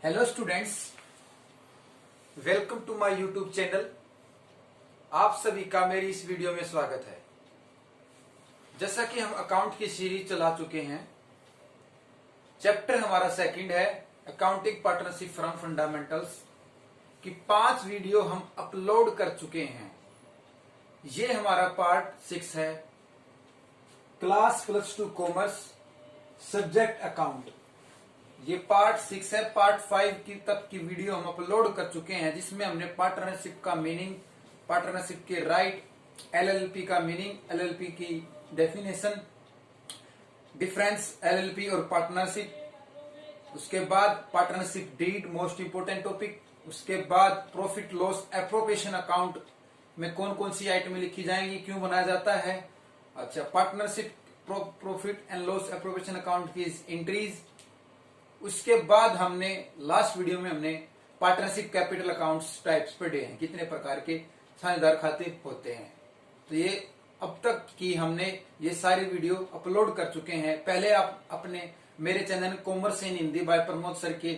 Hello students, welcome to my YouTube channel. आप सभी का मेरी इस वीडियो में स्वागत है। जैसा कि हम अकाउंट की सीरीज चला चुके हैं, चैप्टर हमारा सेकंड है अकाउंटिंग पार्टनरशिप फ्रॉम फंडामेंटल्स की 5 वीडियो हम अपलोड कर चुके हैं। ये हमारा पार्ट 6 है, क्लास +2 कॉमर्स सब्जेक्ट अकाउंट। ये पार्ट 6 है। पार्ट 5 की तक की वीडियो हम अपलोड कर चुके हैं, जिसमें हमने पार्टनरशिप का मीनिंग, पार्टनरशिप के राइट, एलएलपी का मीनिंग, एलएलपी की डेफिनेशन, डिफरेंस एलएलपी और पार्टनरशिप, उसके बाद partnership deed, most important topic, उसके बाद प्रॉफिट लॉस एप्रोप्रिएशन अकाउंट में कौन कौन सी आइटमें लिखी जाएंगी, क्यों बनाया जाता है। अच्छा, partnership profit and loss appropriation account की एंट्रीज। उसके बाद हमने लास्ट वीडियो में हमने पार्टनरशिप कैपिटल अकाउंट्स टाइप्स पढ़े हैं, कितने प्रकार के साझेदार खाते होते हैं। तो ये अब तक की हमने ये सारी वीडियो अपलोड कर चुके हैं। पहले आप अपने मेरे channel commerce in Hindi by Pramod sir के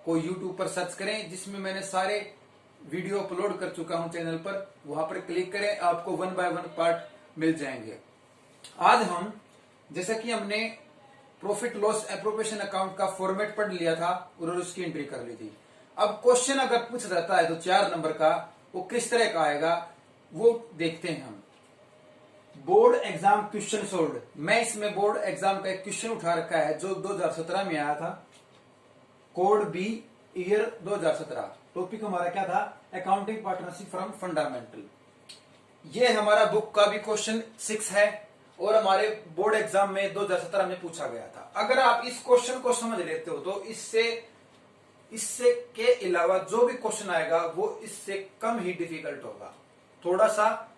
को यूट्यूब पर सर्च करें, जिसमें मैंने सारे वीडियो अपलोड कर चुका हूं चैनल पर। वहां पर क्लिक करें, आपको 1 बाय 1 पार्ट मिल जाएंगे। आज हम, जैसा कि हमने प्रॉफिट लॉस एप्रोप्रिएशन अकाउंट का फॉर्मेट पढ़ लिया था और उसकी एंट्री कर ली थी। अब क्वेश्चन अगर पूछ जाता है तो 4 नंबर का, वो किस तरह का आएगा वो देखते हैं हम। Board exam question solved. मैं इसमें बोर्ड एग्जाम का एक क्वेश्चन उठा रखा है जो 2017 में आया था, कोड बी, ईयर 2017। टॉपिक हमारा क्या था? Accounting partnership from fundamental. ये हमारा बुक का भी क्वेश्चन 6 है और हमारे बोर्ड एग्जाम में 2017 में पूछा गया था। अगर आप इस क्वेश्चन को समझ लेते हो तो इससे के अलावा जो भी क्वेश्चन आएगा वो इससे कम ही डिफिकल्ट होगा, थोड़ा सा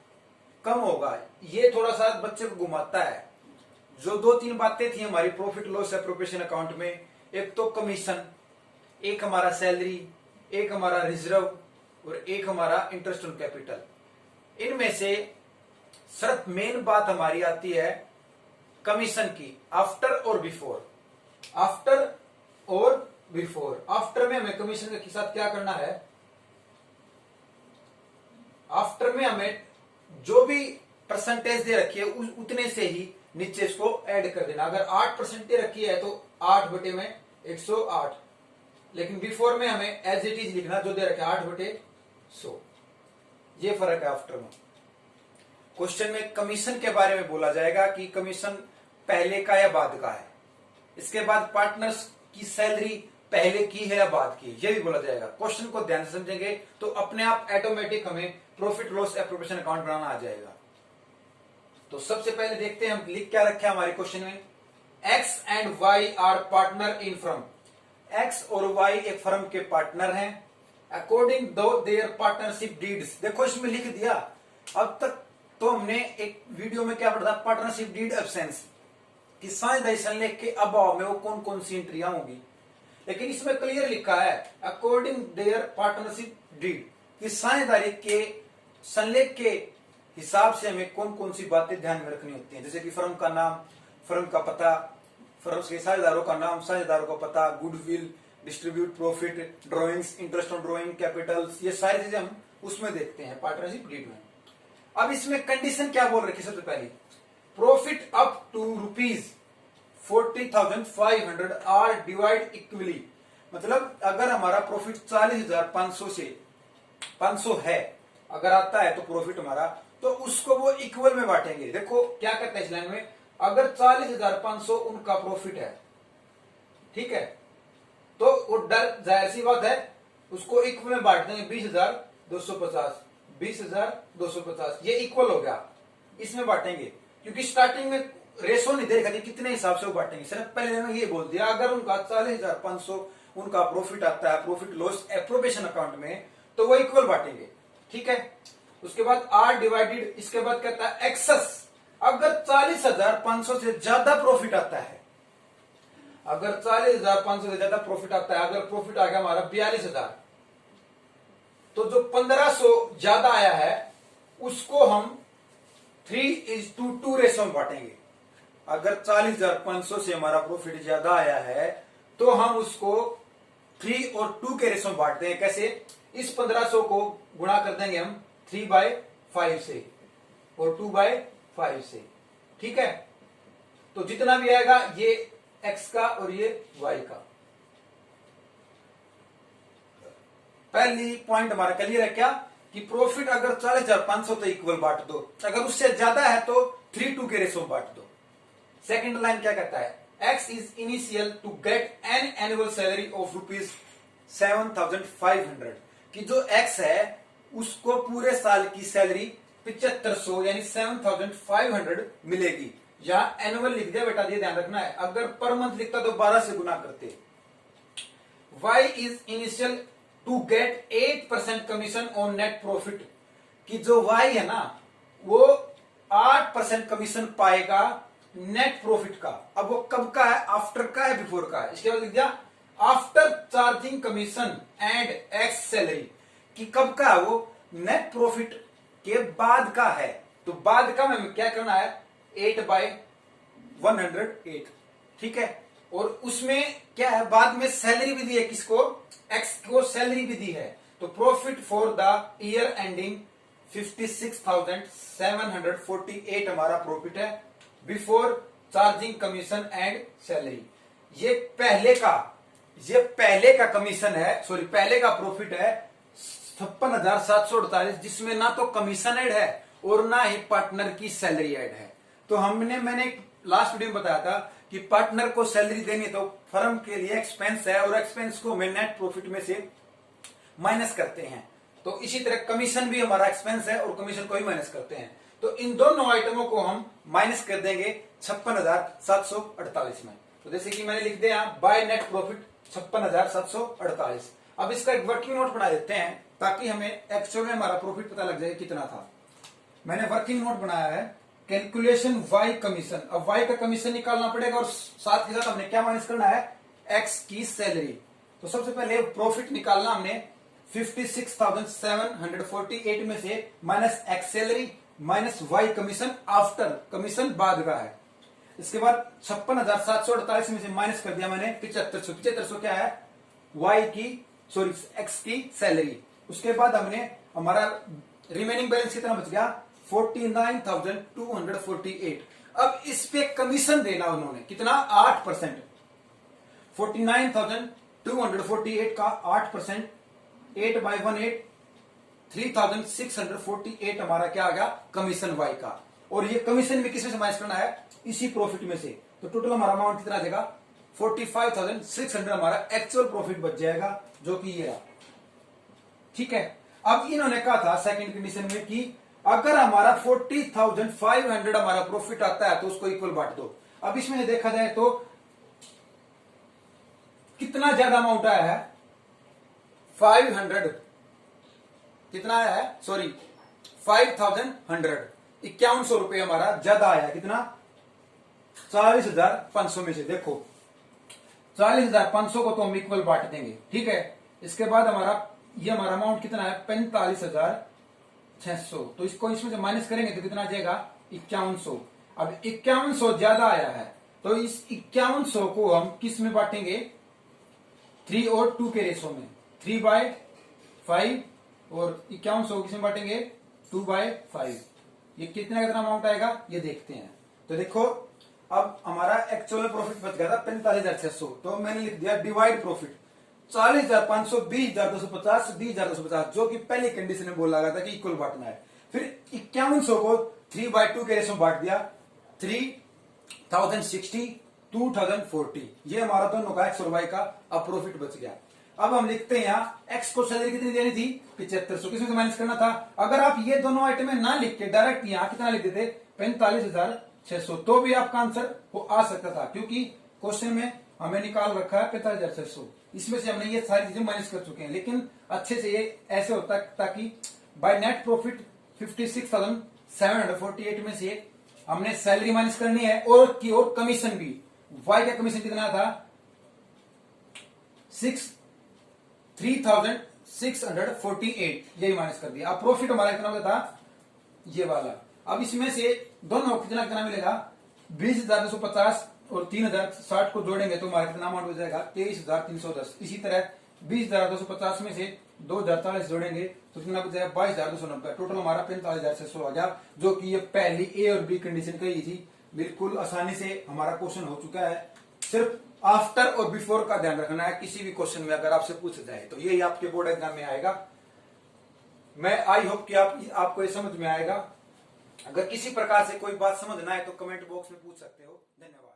कम होगा। ये थोड़ा सा बच्चे को घुमाता है। जो 2-3 बातें थी हमारी प्रॉफिट लॉस एप्रोप्रिएशन अकाउंट में, एक तो कमीशन, एक हमारा सैलरी, एक हमारा रिजर्व और एक हमारा इंटरेस्ट ऑन कैपिटल। इनमें से सिर्फ मेन बात हमारी आती है कमीशन की, आफ्टर और बिफोर। आफ्टर और बिफोर। आफ्टर में हमें कमीशन के साथ क्या करना है? आफ्टर में हमें जो भी परसेंटेज दे रखी है उतने से ही नीचे इसको ऐड कर देना। अगर 8% दे रखी है तो 8/108, लेकिन बिफोर में हमें एज इट इज लिखना, जो दे रखा है 8/100। ये फर्क है आफ्टर में। क्वेश्चन में कमीशन के बारे में बोला जाएगा कि कमीशन पहले का या बाद का है। इसके बाद पार्टनर्स की सैलरी पहले की है या बाद की, यह भी बोला जाएगा। क्वेश्चन को ध्यान से समझेंगे तो अपने आप ऑटोमेटिक हमें प्रॉफिट लॉस एप्रोप्रिएशन अकाउंट बनाना आ जाएगा। तो सबसे पहले देखते हैं हम लिख क्या रखा है हमारे क्वेश्चन में। X and Y are partner in firm. X और वाई एक फर्म के पार्टनर हैं। According to their partnership deeds. देखो इसमें लिख दिया। अब तक तो हमने एक वीडियो में क्या पढ़ा था? पार्टनरशिप डीड एब्सेंस, कि साझेदारी संलेख के अभाव में वो कौन कौन सी एंट्रियां होंगी। लेकिन इसमें क्लियर लिखा है अकॉर्डिंग देयर पार्टनरशिप डीड, कि साझेदारी के संलेख के हिसाब से हमें कौन कौन सी बातें ध्यान में रखनी होती हैं। जैसे कि फर्म का नाम, फर्म का पता, फर्म के साझेदारों का नाम, साझेदारों का पता, goodwill, distribute profit, drawings, interest on drawing, Capitals, ये सारी चीजें हम उसमें देखते हैं पार्टनरशिप डीड में। अब इसमें कंडीशन क्या बोल रखी? सबसे पहले profit up to ₹40,500 are divide equally. मतलब अगर हमारा प्रॉफिट 40,500 से 500 है, अगर आता है तो प्रॉफिट हमारा, तो उसको वो इक्वल में बांटेंगे। देखो क्या करते हैं इस लाइन में, अगर 40,500 उनका प्रॉफिट है, ठीक है, तो वो डर जाहिर सी बात है उसको इक्वल में बांट देंगे। 20,250, 20,250, ये इक्वल हो गया, इसमें बांटेंगे। क्योंकि स्टार्टिंग में रेशो नहीं दे रखा कितने हिसाब से वो बांटेंगे, सिर्फ पहले में ये बोल दिया अगर उनका 40,500 उनका प्रॉफिट आता है प्रॉफिट लॉस एप्रोप्रिएशन अकाउंट में, तो वो इक्वल बांटेंगे, ठीक है। उसके बाद आर डिवाइडेड, इसके बाद कहता है एक्सेस। अगर 40,500 से ज्यादा प्रॉफिट आता है, अगर 40,500 से ज्यादा प्रॉफिट आता है, अगर प्रॉफिट आ गया हमारा 42,000, तो जो 1,500 ज्यादा आया है उसको हम 3:2 रेशो में बांटेंगे। अगर 40,500 से हमारा प्रॉफिट ज्यादा आया है तो हम उसको 3 और 2 के रेशो में बांटते हैं। कैसे? इस 1500 को गुणा कर देंगे हम 3/5 से और 2/5 से। ठीक है, तो जितना भी आएगा ये x का और ये y का। पहली पॉइंट हमारा क्लियर है क्या कि प्रॉफिट अगर 40,500 तो इक्वल बांट दो, अगर उससे ज्यादा है तो 3:2 के रेशो में बांट दो। सेकंड लाइन क्या कहता है? x is initial to get an annual salary of ₹7,500 कि जो x है उसको पूरे साल की सैलरी 7500 यानी 7,500 मिलेगी। यहां एनुअल लिख दिया बेटा, ये ध्यान रखना है। अगर पर मंथ लिखता तो 12 से गुना करते। y is initial to get 8% commission on net profit कि जो y है ना वो 8% कमीशन पाएगा नेट प्रॉफिट का। अब वो कब का है? आफ्टर का है, बिफोर का है? इसके बाद लिख दिया after charging commission and x salary कि कब का है? वो नेट प्रॉफिट के बाद का है। तो बाद का में क्या करना है? 8/108। ठीक है, और उसमें क्या है? बाद में सैलरी भी दी है। किसको? एक्स को सैलरी भी दी है। तो profit for the year ending 56,748 हमारा प्रॉफिट है before charging commission and salary. ये पहले का कमीशन है, सॉरी पहले का प्रॉफिट है 56,748 जिसमें ना तो कमीशन ऐड है और ना ही पार्टनर की सैलरी ऐड है। तो मैंने लास्ट वीडियो में बताया था कि पार्टनर को सैलरी देनी तो फर्म के लिए एक्सपेंस है और एक्सपेंस को हम नेट प्रॉफिट में से माइनस करते हैं। तो इसी तरह कमीशन भी हमारा एक्सपेंस है और कमीशन को भी माइनस करते हैं। तो इन दोनों आइटमों को हम माइनस कर देंगे 56,748 में। तो जैसे कि मैंने लिख दिया बाय नेट प्रॉफिट 56,748। अब इसका एक वर्किंग नोट बना देते हैं ताकि हमें एक्चुअल में हमारा प्रॉफिट पता लग जाए कितना था। मैंने वर्किंग नोट बनाया है कैलकुलेशन y कमीशन। अब y का कमीशन निकालना पड़ेगा और साथ ही साथ हमने क्या माइनस करना है? x की सैलरी। तो सबसे पहले प्रॉफिट निकालना हमने 56,748 में से minus x salary minus y commission after, commission बाद का है। इसके बाद 56,748 में से माइनस कर दिया मैंने 7500 क्या है? x की सैलरी। उसके बाद हमने हमारा रिमेनिंग बैलेंस कितना बच गया? 49,248। अब इस पे कमीशन देना उन्होंने कितना? 8%। 49,248 का 8%, 8/108 3,648 हमारा क्या आ गया? कमीशन y का। और ये कमीशन भी किसमें से माइनस करना है? इसी प्रॉफिट में से। तो टोटल हमारा अमाउंट कितना देगा? 45,600 हमारा एक्चुअल प्रॉफिट बच जाएगा जो कि ये रहा। ठीक है, अब इन्होंने कहा था सेकंड कंडीशन में कि अगर हमारा 40,500 हमारा प्रॉफिट आता है तो उसको इक्वल बांट दो। अब इसमें देखा जाए तो कितना ज्यादा अमाउंट आया है? 500 कितना आया है? सॉरी 5,100 5100 रुपए हमारा ज्यादा आया। कितना? 40,500 में से। देखो 40,500 को तो हम इक्वल बांट देंगे। ठीक है, इसके बाद ये हमारा अमाउंट कितना है? 45,600। तो इसको इसमें से माइनस करेंगे तो कितना आ जाएगा? 5100। अब 5100 ज्यादा आया है तो इस 5100 को हम किस में बांटेंगे? 3 और 2 के रेशो में। 3/5 और 5100 किस में बांटेंगे? 2/5। ये कितना अमाउंट आएगा ये देखते हैं। तो देखो अब हमारा एक्चुअल प्रॉफिट बच गया था 45,600। तो मैंने लिख दिया डिवाइड प्रॉफिट 40,500 20,250 20,250 जो कि पहली कंडीशन में बोला गया था कि इक्वल बांटना है। फिर 5100 को 3/2 के रेशो में बांट दिया 3,060 2,040। ये हमारा दोनों का एक्स और वाई का अब प्रॉफिट बच गया। अब हम लिखते हैं यहाँ एक्स को सैलरी कितनी देनी थी? 7500। किसमें से माइनस करना था? अगर आप ये दोनों आइटम ना लिख के डायरेक्ट यहाँ कितना लिख देते? 45,600 तो भी आपका आंसर वो आ सकता था क्योंकि क्वेश्चन में हमें निकाल रखा है 45,600। इसमें से हमने ये सारी चीजें माइनस कर चुके हैं। लेकिन अच्छे से ये ऐसे होता है ताकि बाय नेट प्रॉफिट 56,748 में से हमने सैलरी माइनस करनी है और कमीशन भी। वाई का कमीशन कितना था? 3,648 यही माइनस कर दिया। अब प्रॉफिट हमारा कितना होता था? ये वाला। अब इसमें से दोनों कितना कितना मिलेगा? 20,250 और 3,060 को जोड़ेंगे तो हमारा कितना अमाउंट हो जाएगा? 23,310। इसी तरह 20,250 में से 2,040 जोड़ेंगे तो कितना बच जाएगा 22,290। टोटल हमारा 45,600 आ गया, जो कि ये पहली ए और बी कंडीशन कही थी। बिल्कुल आसानी से हमारा क्वेश्चन हो चुका है। सिर्फ आफ्टर और बिफोर का ध्यान रखना है, किसी भी क्वेश्चन में अगर आपसे पूछा जाए तो यही आपके बोर्ड एग्जाम में आएगा। मैं आई होप कि आपको ये समझ में आएगा। अगर किसी प्रकार से कोई बात समझ ना आए तो कमेंट बॉक्स में पूछ सकते हो। धन्यवाद।